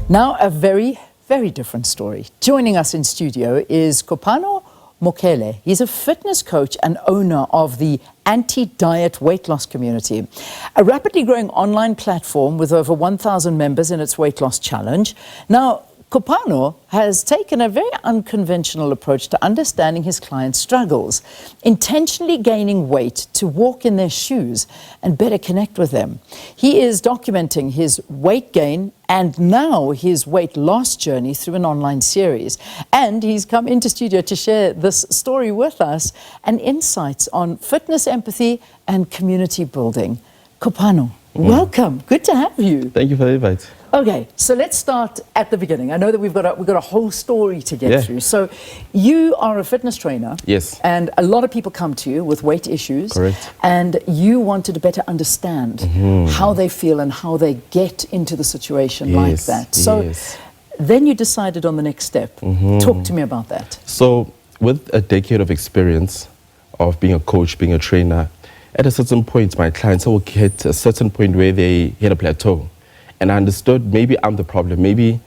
Now, a very, very different story. Joining us in studio is Kopano Mokhele. He's a fitness coach and owner of the Anti-Diet Weightloss Community, a rapidly growing online platform with over 1,000 members in its weight loss challenge. Now, Kopano has taken a very unconventional approach to understanding his clients' struggles, intentionally gaining weight to walk in their shoes and better connect with them. He is documenting his weight gain and now his weight loss journey through an online series. And he's come into studio to share this story with us and insights on fitness, empathy, and community building. Kopano, welcome. Good to have you. Thank you for the invite. Okay, so let's start at the beginning. I know that we've got a whole story to get through. So you are a fitness trainer. Yes. And a lot of people come to you with weight issues. Correct. And you wanted to better understand how they feel and how they get into the situation like that. So then you decided on the next step. Talk to me about that. So with a decade of experience of being a coach, being a trainer, at a certain point, my clients will hit a certain point where they hit a plateau. And I understood maybe I'm the problem. Maybe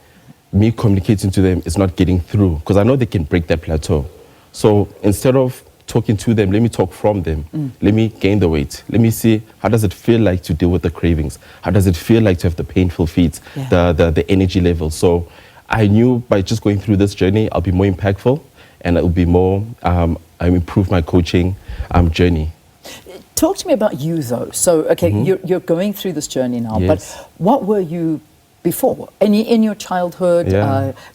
me communicating to them is not getting through because I know they can break that plateau. So instead of talking to them, let me talk from them. Let me gain the weight. Let me see how does it feel like to deal with the cravings? How does it feel like to have the painful feet, the energy level? So I knew by just going through this journey, I'll be more impactful and it will be more, I improve my coaching journey. Talk to me about you, though. So, okay, you're going through this journey now, but what were you before? In your childhood,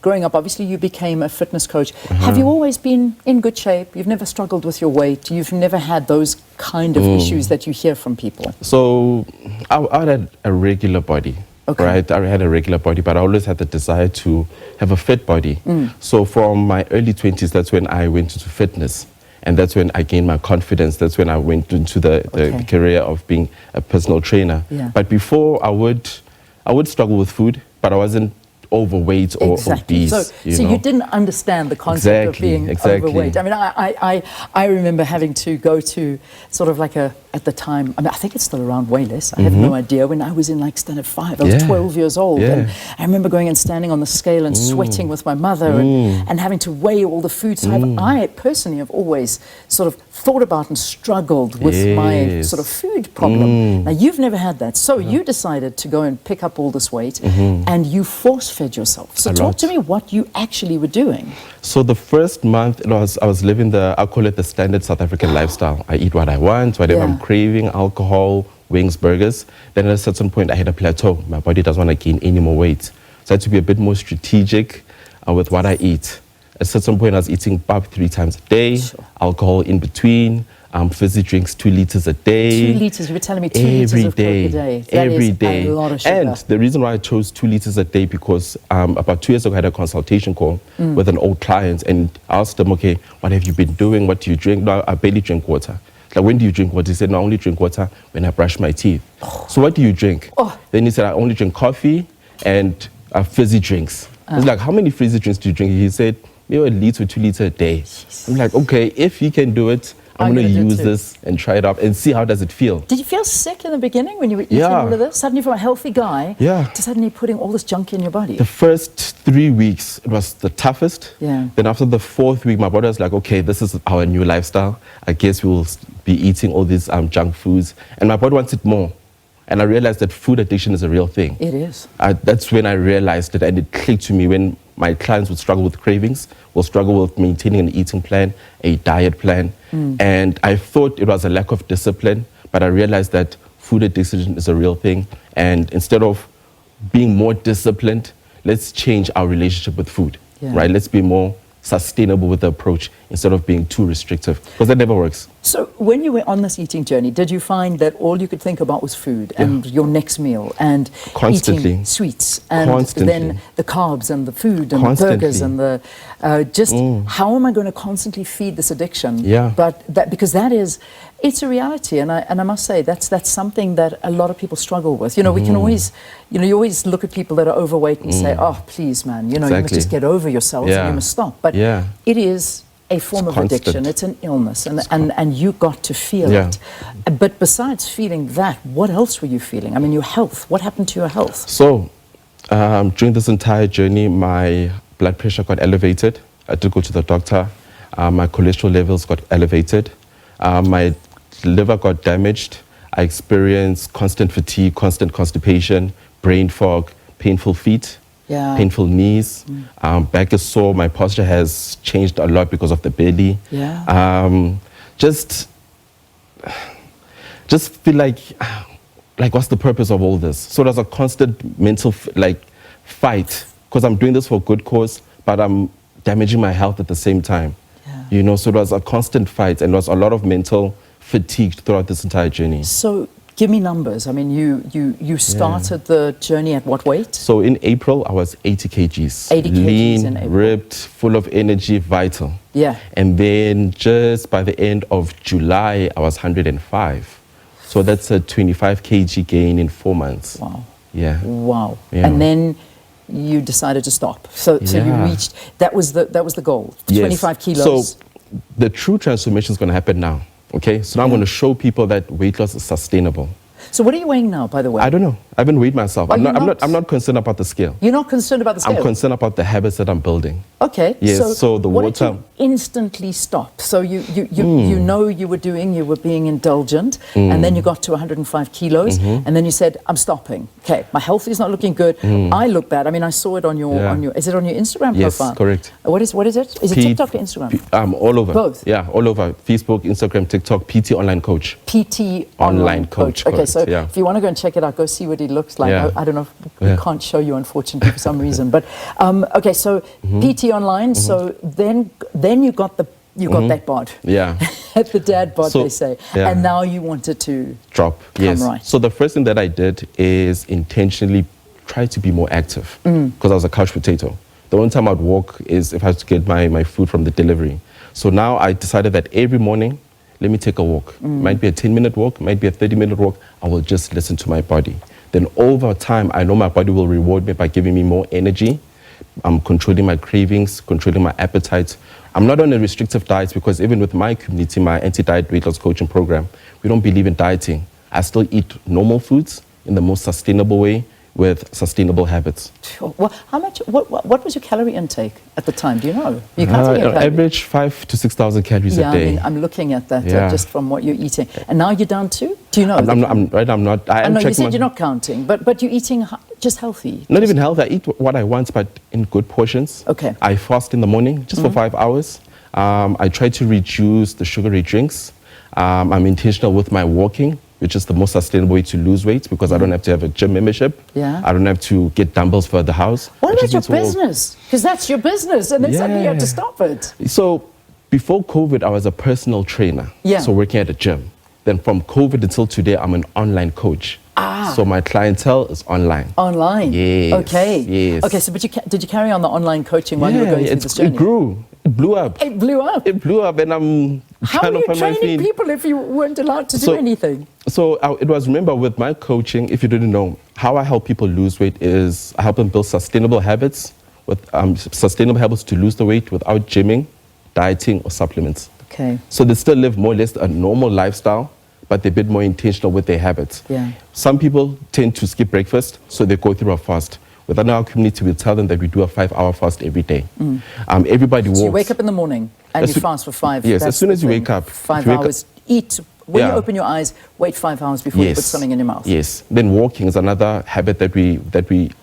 growing up, obviously you became a fitness coach. Have you always been in good shape? You've never struggled with your weight? You've never had those kind of issues that you hear from people? So, I had a regular body. Right, I had a regular body, but I always had the desire to have a fit body. So from my early 20s, that's when I went into fitness. And that's when I gained my confidence. That's when I went into the career of being a personal trainer. But before, I would struggle with food, but I wasn't overweight or obese. So you didn't understand the concept of being overweight. I mean, I remember having to go to sort of like at the time, I mean, I think it's still around way less. I have no idea. When I was in like standard 5, I was 12 years old. And I remember going and standing on the scale and sweating with my mother and having to weigh all the food. So I personally have always sort of thought about and struggled with my sort of food problem. Now, you've never had that. So you decided to go and pick up all this weight and you force-fed yourself. So talk to me what you actually were doing. So the first month, I was living I call it the standard South African lifestyle. I eat what I want, whatever I'm craving, alcohol, wings, burgers. Then at a certain point, I hit a plateau. My body doesn't want to gain any more weight. So I had to be a bit more strategic with what I eat. At a certain point, I was eating pap 3 times a day, alcohol in between, fizzy drinks 2 liters a day. 2 liters, you were telling me 2 liters of Coke a day. That every is day. A lot of sugar. And the reason why I chose 2 liters a day because about 2 years ago I had a consultation call with an old client and I asked him, okay, what have you been doing? What do you drink? No, I barely drink water. Like, when do you drink water? He said, no, I only drink water when I brush my teeth. So what do you drink? Then he said, I only drink coffee and fizzy drinks. I was like, how many fizzy drinks do you drink? He said, maybe 1 liter or 2 liters a day. I'm like, okay, if he can do it, I'm going to use this and try it out and see how does it feel. Did you feel sick in the beginning when you were eating all of this? Suddenly from a healthy guy to suddenly putting all this junk in your body? The first 3 weeks, it was the toughest. Then after the 4th week, my body was like, okay, this is our new lifestyle. I guess we will be eating all these junk foods. And my body wanted more. And I realized that food addiction is a real thing. It is. That's when I realized it, and it clicked to me when my clients would struggle with cravings, will struggle with maintaining an eating plan, a diet plan. And I thought it was a lack of discipline, but I realized that food addiction is a real thing. And instead of being more disciplined, let's change our relationship with food, right? Let's be more sustainable with the approach instead of being too restrictive, because that never works. So when you were on this eating journey, did you find that all you could think about was food and your next meal and eating sweets and then the carbs and the food and the burgers and the how am I going to constantly feed this addiction? But because that is, it's a reality, and I must say that's something that a lot of people struggle with. You know, we can always, you know, you always look at people that are overweight and say, oh, please, man, you know, you must just get over yourself and you must stop. But it is a form of addiction. It's an illness, and you got to feel it. But besides feeling that, what else were you feeling? I mean, your health. What happened to your health? So During this entire journey, my blood pressure got elevated. I did go to the doctor. My cholesterol levels got elevated. My liver got damaged. I experienced constant fatigue, constant constipation, brain fog, painful feet, painful knees. Back is sore. My posture has changed a lot because of the belly. Just feel like what's the purpose of all this? So there's a constant mental fight, because I'm doing this for a good cause, but I'm damaging my health at the same time. You know, so there was a constant fight, and there was a lot of mental fatigue throughout this entire journey. So give me numbers. I mean, you started the journey at what weight? So in April, I was 80 kgs. 80 kgs lean, in April. ripped, full of energy, vital. Yeah. And then just by the end of July, I was 105. So that's a 25 kg gain in 4 months. Wow. Yeah. Wow. Yeah. And then you decided to stop. So you reached, that was the goal, 25 kilos. So the true transformation is going to happen now. Okay, so now I'm going to show people that weight loss is sustainable. So what are you weighing now, by the way? I don't know. I haven't weighed myself. I'm not concerned about the scale. You're not concerned about the scale? I'm concerned about the habits that I'm building. Okay. Yes, so the what water... did you instantly stop? So you know you were being indulgent, and then you got to 105 kilos, and then you said, I'm stopping. Okay, my health is not looking good. I look bad. I mean, I saw it on your, is it on your Instagram profile? Yes, correct. What is it? Is it TikTok or Instagram? All over. Both? Yeah, all over. Facebook, Instagram, TikTok, PT Online Coach. PT Online Coach. Okay, so if you want to go and check it out, go see what he looks like. I don't know if we can't show you, unfortunately, for some reason. But okay, so PT Online. So then you got that bod. Yeah. The dad bod, So, they say. yeah. And now you wanted to drop. Yes. right. So the first thing that I did is intentionally try to be more active, because I was a couch potato. The only time I'd walk is if I had to get my food from the delivery. So now I decided that every morning, let me take a walk. Might be a 10-minute walk, might be a 30-minute walk. I will just listen to my body. Then over time, I know my body will reward me by giving me more energy. I'm controlling my cravings, controlling my appetite. I'm not on a restrictive diet, because even with my community, my Anti-Diet Weightloss Coaching Program, we don't believe in dieting. I still eat normal foods in the most sustainable way, with sustainable habits. Well, what was your calorie intake at the time? Do you know? You can't on average 5,000 to 6,000 calories a day. I mean, I'm looking at that just from what you're eating. And now you're down to? Do you know? I'm not. I know you said you're not counting, but you're eating just healthy. Not even healthy. I eat what I want, but in good portions. Okay. I fast in the morning just for 5 hours. I try to reduce the sugary drinks. I'm intentional with my walking, which is the most sustainable way to lose weight, because I don't have to have a gym membership. Yeah. I don't have to get dumbbells for the house. What about your business? Because that's your business, and then suddenly you have to stop it. So before COVID, I was a personal trainer. Yeah. So working at a gym. Then from COVID until today, I'm an online coach. So my clientele is online. Online? Yes. Okay. Yes. Okay, so did you carry on the online coaching while you were going through this journey? It grew. It blew up. It blew up? It blew up, and I'm How trying are to you find my training feet. people if you weren't allowed to do anything? So it was, remember, with my coaching, if you didn't know, how I help people lose weight is I help them build sustainable habits, with sustainable habits to lose the weight without gymming, dieting, or supplements. Okay. So they still live more or less a normal lifestyle, but they're a bit more intentional with their habits. Yeah. Some people tend to skip breakfast, so they go through a fast. Within our community, we tell them that we do a 5-hour fast every day. Everybody walks. So you wake up in the morning and you fast for 5. Yes, as soon as you wake up. 5 hours. Eat. When you open your eyes, wait 5 hours before you put something in your mouth. Yes. Then walking is another habit that we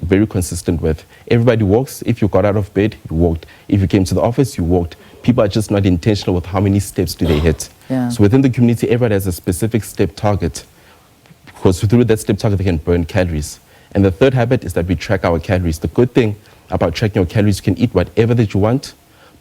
very consistent with. Everybody walks. If you got out of bed, you walked. If you came to the office, you walked. People are just not intentional with how many steps do they hit. Yeah. So within the community, everybody has a specific step target, because through that step target, they can burn calories. And the third habit is that we track our calories. The good thing about tracking your calories, you can eat whatever that you want,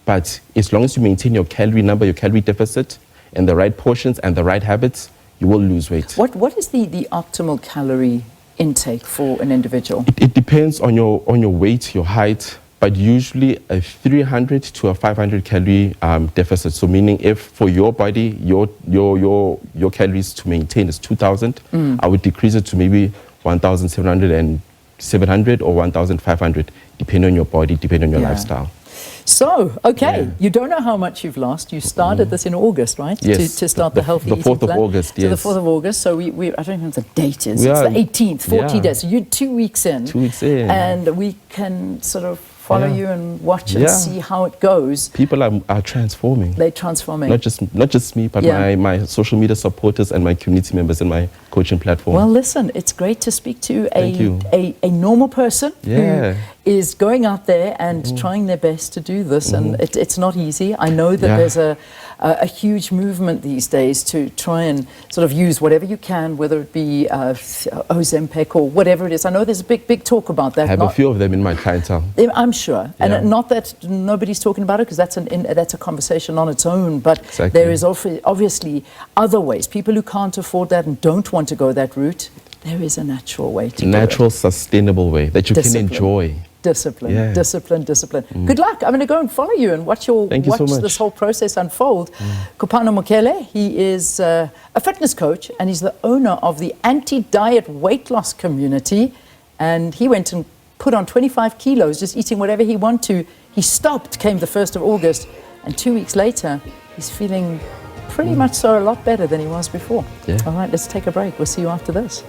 but as long as you maintain your calorie number, your calorie deficit, and the right portions and the right habits, you will lose weight. What is the optimal calorie intake for an individual? It depends on your weight, your height, but usually a 300 to a 500 calorie deficit. So meaning if for your body, your calories to maintain is 2,000, I would decrease it to maybe 1,700 or 1,500, depending on your body, depending on your lifestyle. So, okay, Yeah. you don't know how much you've lost. You started this in August, right? Yes. To start the healthy the eating 4th of plan. August, So the yes. 4th of August. So we I don't know what the date is. We It's are- the 18th, 40 yeah. days. So you're 2 weeks in. 2 weeks in. And we can sort of follow Yeah. you and watch and Yeah. see how it goes. People are transforming. They're transforming. Not just me, but Yeah. my social media supporters and my community members in my coaching platform. Well, listen, it's great to speak to Thank you. a normal person Yeah. who is going out there and trying their best to do this. And it's not easy. I know that Yeah. there's a huge movement these days to try and sort of use whatever you can, whether it be Ozempic or whatever it is. I know there's a big talk about that. I have a few of them in my clientele. I'm sure, Yeah. and not that nobody's talking about it, because that's a conversation on its own. But Exactly. there is obviously other ways. People who can't afford that and don't want to go that route, there is a natural way to Natural, do it. sustainable way that you Discipline. can enjoy. Discipline, Yeah. discipline. Good luck. I'm going to go and follow you and watch Thank you so much. this whole process unfold. Kopano Mokhele, he is a fitness coach, and he's the owner of the Anti-Diet Weightloss Community. And he went and put on 25 kilos, just eating whatever he wanted to. He stopped, came the 1st of August, and 2 weeks later, he's feeling pretty much so a lot better than he was before. Yeah. All right, let's take a break. We'll see you after this.